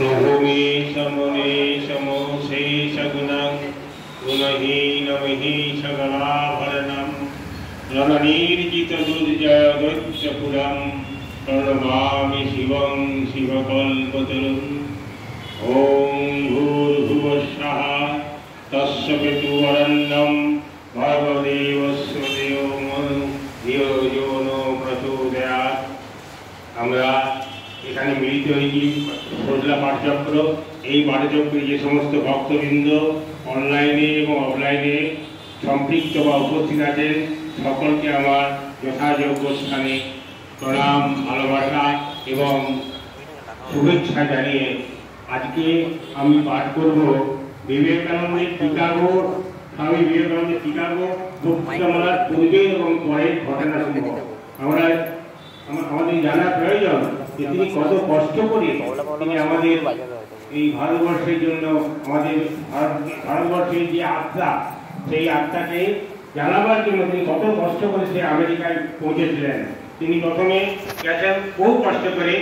प्रभुमेश मुनीश मोक्षेश गुणं गुणहीनमहीश गलाभरणं रणनीर्जित दुर्जय दैत्यपुरं प्रणमामि शिवं शिवकल्पतरुम् ॐ भूर्भुवः स्वः तस्य पितुर्वरेण्यं भर्गदेवस्य धियो यो न प्रचोदयात्। আমরা এখানে মিলিত হয়েছি ফজলা পাঠচক্র। এই পাঠচক্রে যে সমস্ত ভক্তবৃন্দ অনলাইনে এবং অফলাইনে সম্পৃক্ত বা উপস্থিত আছেন সকলকে আমার যথাযোগ্য স্থানে প্রণাম, ভালোবাসা এবং শুভেচ্ছা জানিয়ে আজকে আমি পাঠ করব বিবেকানন্দের চিকাগো, স্বামী বিবেকানন্দের চিকাগো বক্তৃতামালার পূর্বে এবং পরের ঘটনাসমূহ। আমাদের জানা প্রয়োজন যে তিনি কত কষ্ট করে তিনি আমাদের এই ভারতবর্ষের জন্য, আমাদের ভারতবর্ষের যে আত্মা, সেই আত্মাকে জানাবার জন্য তিনি কত কষ্ট করে সে আমেরিকায় পৌঁছেছিলেন। তিনি প্রথমে গেছেন বহু কষ্ট করে,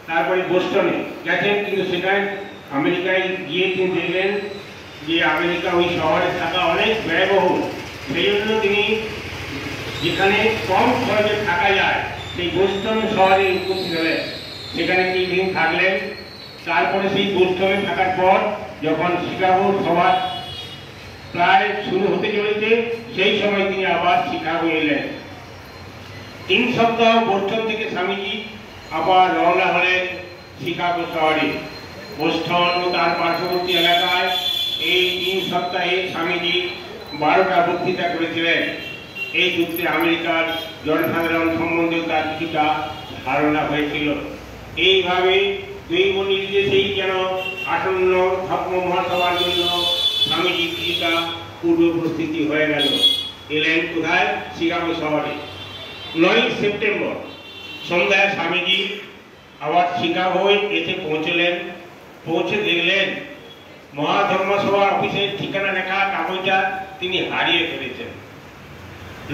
তারপরে বোস্টনে গেছেন, কিন্তু সেখানে আমেরিকায় গিয়ে তিনি দেখলেন যে আমেরিকা ওই শহরে থাকা অনেক ব্যয়বহুল। সেই জন্য তিনি যেখানে কম খরচে থাকা যায় সেই বোস্টন শহরে উপস্থিত হলেন। সেখানে কিছুদিন থাকলেন। তারপরে সেই বোস্টনে থাকার পর যখন শিকাগোর সভা প্রায় শুরু হতে চলেছে, সেই সময় তিনি আবার শিকাগো এলেন। 3 সপ্তাহ বোস্টন থেকে স্বামীজি আবার রওনা হলেন শিকাগো শহরে। বোস্টন ও তার পার্শ্ববর্তী এলাকায় এই 3 সপ্তাহে স্বামীজি 12টা বক্তৃতা করেছিলেন। এই সূত্রে আমেরিকার জনসাধারণ সম্বন্ধে তার কিছুটা ধারণা হয়েছিল। এইভাবে দৈব নির্দেশেই যেন আসন্ন ধর্ম মহাসভার জন্য স্বামীজি কিছুটা পূর্ব প্রস্তুতি হয়ে গেল। এলেন কোথায়? শিকাগো শহরে। 9 সেপ্টেম্বর সন্ধ্যায় স্বামীজি আবার শিকাগোয় এসে পৌঁছলেন। পৌঁছে দেখলেন মহাধর্মসভার অফিসের ঠিকানা লেখা কাগজটা তিনি হারিয়ে ফেলেছেন।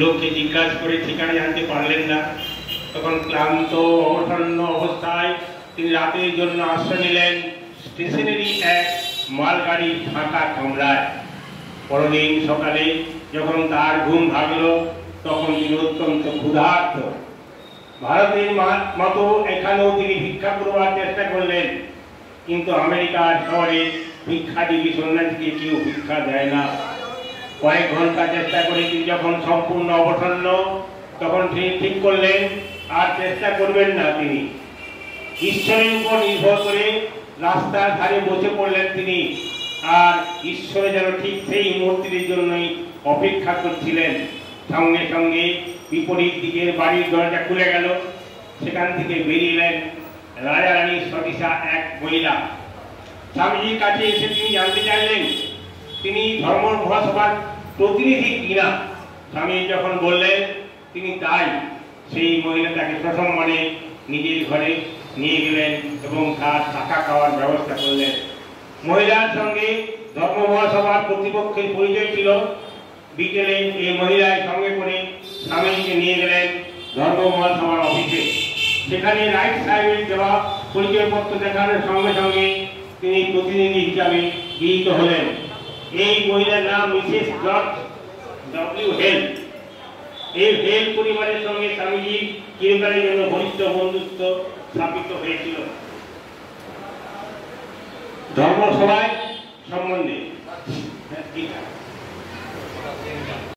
লোককে জিজ্ঞাসা করে ঠিকানা জানতে পারলেন না। তখন ক্লান্ত অবসন্ন অবস্থায় তিনি রাতের জন্য আশ্রয় নিলেন স্টেশনেরই এক মালগাড়ির ফাঁকা কামরায়। পরদিন সকালে যখন তার ঘুম ভাঙল তখন তিনি অত্যন্ত ক্ষুধার্ত। ভারতের মতো এখানেও তিনি ভিক্ষা করবার চেষ্টা করলেন, কিন্তু আমেরিকার শহরে ভিক্ষাজীবী সন্ন্যাসীকে কেউ ভিক্ষা দেয় না। কয়েক ঘন্টা চেষ্টা করে তিনি যখন সম্পূর্ণ অবসন্ন, তখন তিনি ঠিক করলেন আর চেষ্টা করবেন না। তিনি ঈশ্বরের উপর নির্ভর করে রাস্তার ধারে বসে পড়লেন তিনি, আর ঈশ্বরে যেন ঠিক সেই মুহূর্তের জন্যই অপেক্ষা করছিলেন। সঙ্গে সঙ্গে বিপরীত দিকের বাড়ির দরজা খুলে গেল। সেখান থেকে বেরিয়েলেন রাজা রানী সতীশা এক মহিলা। স্বামীজির কাছে এসে তিনি জানতে চাইলেন তিনি ধর্ম মহাসভার প্রতিনিধি কিনা। স্বামী যখন বললেন তিনি তাই, সেই মহিলা তাকে সসম্মানে নিজের ঘরে নিয়ে গেলেন এবং তার থাকা খাওয়ার ব্যবস্থা করলেন। মহিলার সঙ্গে ধর্ম মহাসভার কর্তৃপক্ষের পরিচয় ছিল। বিকেলে এই মহিলার সঙ্গে করে স্বামীজিকে নিয়ে গেলেন ধর্ম মহাসভার অফিসে। সেখানে রাইট সাহেবের দেওয়া পরিচয়পত্র দেখানোর সঙ্গে সঙ্গে তিনি প্রতিনিধি হিসাবে গৃহীত হলেন। এই মহিলার নাম মিসেস জর্জ ডব্লিউ হেল। এই হেল পরিবারের সঙ্গে স্বামীজির চিরকালের জন্য ঘনিষ্ঠ বন্ধুত্ব স্থাপিত হয়েছিল। ধর্মসভায় সম্বন্ধে